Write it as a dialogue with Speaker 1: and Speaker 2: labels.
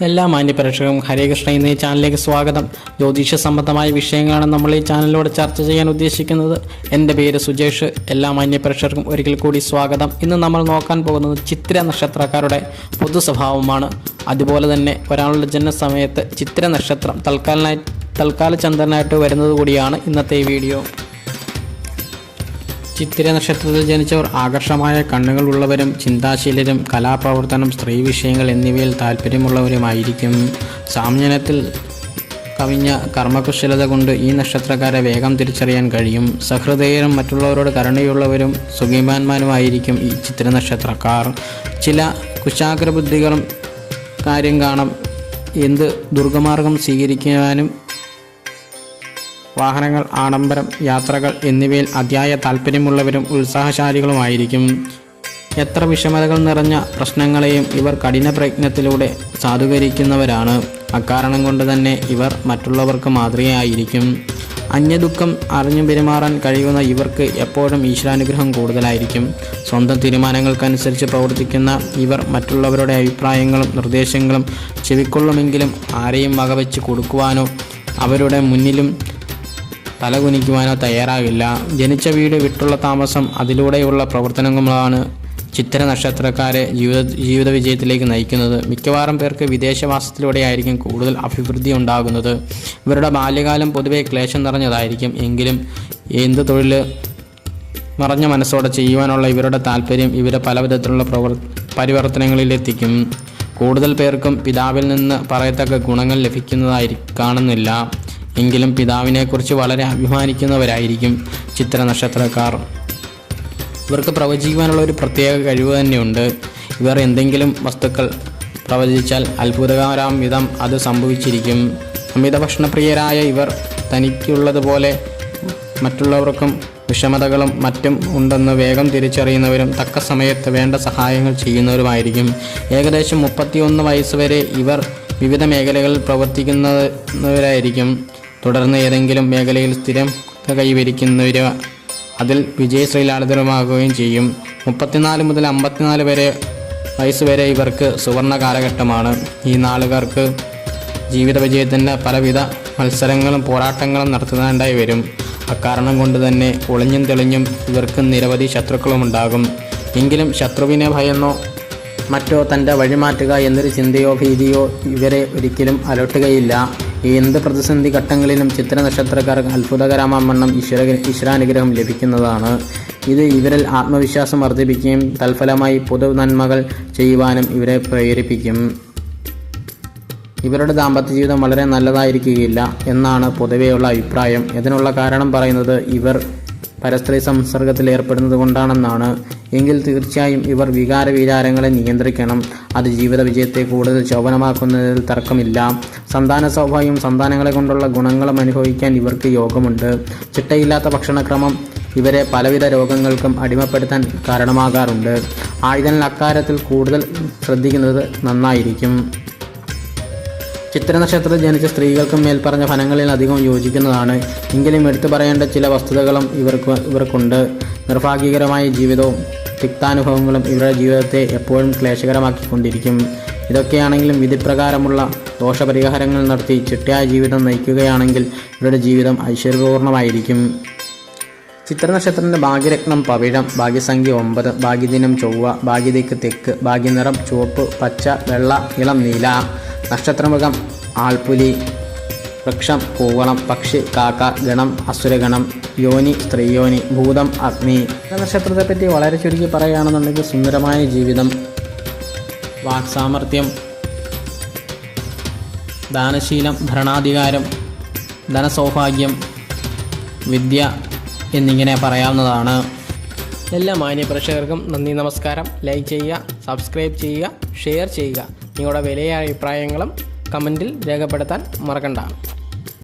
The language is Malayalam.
Speaker 1: എല്ലാ മാന്യപ്രേക്ഷകർക്കും ഹരേകൃഷ്ണ എന്ന ഈ ചാനലിലേക്ക് സ്വാഗതം. ജ്യോതിഷ സംബന്ധമായ വിഷയങ്ങളാണ് നമ്മൾ ഈ ചാനലിലൂടെ ചർച്ച ചെയ്യാൻ ഉദ്ദേശിക്കുന്നത്. എൻ്റെ പേര് സുജേഷ്. എല്ലാ മാന്യപ്രേക്ഷകർക്കും ഒരിക്കൽ കൂടി സ്വാഗതം. ഇന്ന് നമ്മൾ നോക്കാൻ പോകുന്നത് ചിത്ര നക്ഷത്രക്കാരുടെ പൊതു സ്വഭാവമാണ്. അതുപോലെ തന്നെ ഒരാളുടെ ജനനസമയത്ത് ചിത്ര നക്ഷത്രം തൽക്കാല ചന്ദ്രനായിട്ട് വരുന്നത് കൂടിയാണ് ഇന്നത്തെ ഈ വീഡിയോ. ചിത്തിര നക്ഷത്രത്തിൽ ജനിച്ചവർ ആകർഷമായ കണ്ണുകളുള്ളവരും ചിന്താശീലരും കലാപ്രവർത്തനം, സ്ത്രീ വിഷയങ്ങൾ എന്നിവയിൽ താല്പര്യമുള്ളവരുമായിരിക്കും. സാമ്യനത്തിൽ കവിഞ്ഞ കർമ്മകുശലത കൊണ്ട് ഈ നക്ഷത്രക്കാരെ വേഗം തിരിച്ചറിയാൻ കഴിയും. സഹൃദയരും മറ്റുള്ളവരോട് കരുണയുള്ളവരും സുഖിമാന്മാരുമായിരിക്കും ഈ ചിത്തിര നക്ഷത്രക്കാർ. ചില കുശാഗ്രബുദ്ധികളും കാര്യം കാണും. എന്ത് ദുർഗമാർഗം സ്വീകരിക്കുവാനും വാഹനങ്ങൾ, ആഡംബരം, യാത്രകൾ എന്നിവയിൽ അതിയായ താല്പര്യമുള്ളവരും ഉത്സാഹശാലികളുമായിരിക്കും. എത്ര വിഷമതകൾ നിറഞ്ഞ പ്രശ്നങ്ങളെയും ഇവർ കഠിന പ്രയത്നത്തിലൂടെ സാധൂകരിക്കുന്നവരാണ്. അക്കാരണം കൊണ്ട് തന്നെ ഇവർ മറ്റുള്ളവർക്ക് മാതൃകയായിരിക്കും. അന്യദുഃഖം അറിഞ്ഞു പെരുമാറാൻ കഴിയുന്ന ഇവർക്ക് എപ്പോഴും ഈശ്വരാനുഗ്രഹം കൂടുതലായിരിക്കും. സ്വന്തം തീരുമാനങ്ങൾക്കനുസരിച്ച് പ്രവർത്തിക്കുന്ന ഇവർ മറ്റുള്ളവരുടെ അഭിപ്രായങ്ങളും നിർദ്ദേശങ്ങളും ചെവിക്കൊള്ളുമെങ്കിലും ആരെയും വകവെച്ച് കൊടുക്കുവാനോ അവരുടെ മുന്നിലും തലകുനിക്കുവാനോ തയ്യാറാകില്ല. ജനിച്ച വീട് വിട്ടുള്ള താമസം, അതിലൂടെയുള്ള പ്രവർത്തനങ്ങളാണ് ചിത്തിര നക്ഷത്രക്കാരെ ജീവിത വിജയത്തിലേക്ക് നയിക്കുന്നത്. മിക്കവാറും പേർക്ക് വിദേശവാസത്തിലൂടെയായിരിക്കും കൂടുതൽ അഭിവൃദ്ധി ഉണ്ടാകുന്നത്. ഇവരുടെ ബാല്യകാലം പൊതുവെ ക്ലേശം നിറഞ്ഞതായിരിക്കും. എങ്കിലും എന്ത് തൊഴിൽ നിറഞ്ഞ മനസ്സോടെ ചെയ്യുവാനുള്ള ഇവരുടെ താല്പര്യം ഇവരെ പലവിധത്തിലുള്ള പരിവർത്തനങ്ങളിലെത്തിക്കും. കൂടുതൽ പേർക്കും പിതാവിൽ നിന്ന് പറയത്തക്ക ഗുണങ്ങൾ ലഭിക്കുന്നതായി കാണുന്നില്ല. എങ്കിലും പിതാവിനെക്കുറിച്ച് വളരെ അഭിമാനിക്കുന്നവരായിരിക്കും ചിത്ര നക്ഷത്രക്കാർ. ഇവർക്ക് പ്രവചിക്കുവാനുള്ള ഒരു പ്രത്യേക കഴിവ് തന്നെയുണ്ട്. ഇവർ എന്തെങ്കിലും വസ്തുക്കൾ പ്രവചിച്ചാൽ അത്ഭുതകരമാം വിധം അത് സംഭവിച്ചിരിക്കും. അമിത ഭക്ഷണപ്രിയരായ ഇവർ തനിക്കുള്ളതുപോലെ മറ്റുള്ളവർക്കും വിഷമതകളും മറ്റും ഉണ്ടെന്ന് വേഗം തിരിച്ചറിയുന്നവരും തക്ക സമയത്ത് വേണ്ട സഹായങ്ങൾ ചെയ്യുന്നവരുമായിരിക്കും. ഏകദേശം 31 വയസ്സ് വരെ ഇവർ വിവിധ മേഖലകളിൽ പ്രവർത്തിക്കുന്നവരായിരിക്കും. തുടർന്ന് ഏതെങ്കിലും മേഖലയിൽ സ്ഥിരം കൈവരിക്കുന്നവർ അതിൽ വിജയശ്രീലാളിതമാകുകയും ചെയ്യും. 34 മുതൽ 54 വയസ്സ് വരെ ഇവർക്ക് സുവർണ കാലഘട്ടമാണ്. ഈ നാളുകാർക്ക് ജീവിത വിജയത്തിൻ്റെ പലവിധ മത്സരങ്ങളും പോരാട്ടങ്ങളും നടത്തുന്നതായി വരും. അക്കാരണം കൊണ്ട് തന്നെ ഒളിഞ്ഞും തെളിഞ്ഞും ഇവർക്ക് നിരവധി ശത്രുക്കളുമുണ്ടാകും. എങ്കിലും ശത്രുവിനെ ഭയന്നോ മറ്റോ തൻ്റെ വഴിമാറ്റുക എന്നൊരു ചിന്തയോ ഭീതിയോ ഇവരെ ഒരിക്കലും അലട്ടുകയില്ല. എന്ത് പ്രതിസന്ധി ഘട്ടങ്ങളിലും ചിത്ര നക്ഷത്രക്കാർക്ക് അത്ഭുതകരമാവണ്ണം ഈശ്വരാനുഗ്രഹം ലഭിക്കുന്നതാണ്. ഇത് ഇവരിൽ ആത്മവിശ്വാസം വർദ്ധിപ്പിക്കുകയും തൽഫലമായി പൊതു നന്മകൾ ചെയ്യുവാനും ഇവരെ പ്രേരിപ്പിക്കും. ഇവരുടെ ദാമ്പത്യ ജീവിതം വളരെ നല്ലതായിരിക്കുകയില്ല എന്നാണ് പൊതുവെയുള്ള അഭിപ്രായം. ഇതിനുള്ള കാരണം പറയുന്നത് ഇവർ പരസ്ത്രീ സംസർഗത്തിൽ ഏർപ്പെടുന്നത് കൊണ്ടാണെന്നാണ്. എങ്കിൽ തീർച്ചയായും ഇവർ വികാരങ്ങളെ നിയന്ത്രിക്കണം. അത് ജീവിത വിജയത്തെ കൂടുതൽ ശോഭനമാക്കുന്നതിൽ തർക്കമില്ല. സന്താന സൗഭാഗ്യം, സന്താനങ്ങളെ കൊണ്ടുള്ള ഗുണങ്ങളും അനുഭവിക്കാൻ ഇവർക്ക് യോഗമുണ്ട്. ചിട്ടയില്ലാത്ത ഭക്ഷണക്രമം ഇവരെ പലവിധ രോഗങ്ങൾക്കും അടിമപ്പെടുത്താൻ കാരണമാകാറുണ്ട്. ആയതിനാൽ അക്കാര്യത്തിൽ കൂടുതൽ ശ്രദ്ധിക്കുന്നത് നന്നായിരിക്കും. ചിത്ര നക്ഷത്രത്തിൽ ജനിച്ച സ്ത്രീകൾക്കും മേൽപ്പറഞ്ഞ ഫലങ്ങളിൽ അധികം യോജിക്കുന്നതാണ്. എങ്കിലും എടുത്തു പറയേണ്ട ചില വസ്തുതകളും ഇവർക്കുണ്ട്. നിർഭാഗ്യകരമായ ജീവിതവും തിക്താനുഭവങ്ങളും ഇവരുടെ ജീവിതത്തെ എപ്പോഴും ക്ലേശകരമാക്കിക്കൊണ്ടിരിക്കും. ഇതൊക്കെയാണെങ്കിലും വിധിപ്രകാരമുള്ള ദോഷപരിഹാരങ്ങൾ നടത്തി ചിട്ടയായ ജീവിതം നയിക്കുകയാണെങ്കിൽ ഇവരുടെ ജീവിതം ഐശ്വര്യപൂർണ്ണമായിരിക്കും. ചിത്ര നക്ഷത്രത്തിൻ്റെ ഭാഗ്യരത്നം പവിഴം, ഭാഗ്യസംഖ്യ 9, ഭാഗ്യദിനം ചൊവ്വ, ഭാഗ്യദിക്ക് തെക്ക്, ഭാഗ്യനിറം ചുവപ്പ്, പച്ച, വെള്ള, ഇളം നീല. നക്ഷത്രമൃഗം ആൾപുലി, വൃക്ഷം കൂവളം, പക്ഷി കാക്ക, ഗണം അസുരഗണം, യോനി സ്ത്രീയോനി, ഭൂതം അഗ്നി. നക്ഷത്രത്തെപ്പറ്റി വളരെ ചുരുക്കി പറയുകയാണെന്നുണ്ടെങ്കിൽ സുന്ദരമായ ജീവിതം, വാക്സാമർത്ഥ്യം, ദാനശീലം, ഭരണാധികാരം, ധനസൗഭാഗ്യം, വിദ്യ എന്നിങ്ങനെ പറയാവുന്നതാണ്. എല്ലാ മാന്യപ്രേക്ഷകർക്കും നന്ദി, നമസ്കാരം. ലൈക്ക് ചെയ്യുക, സബ്സ്ക്രൈബ് ചെയ്യുക, ഷെയർ ചെയ്യുക. നിങ്ങളുടെ വിലയായ അഭിപ്രായങ്ങളും കമൻറ്റിൽ രേഖപ്പെടുത്താൻ മറക്കണ്ട.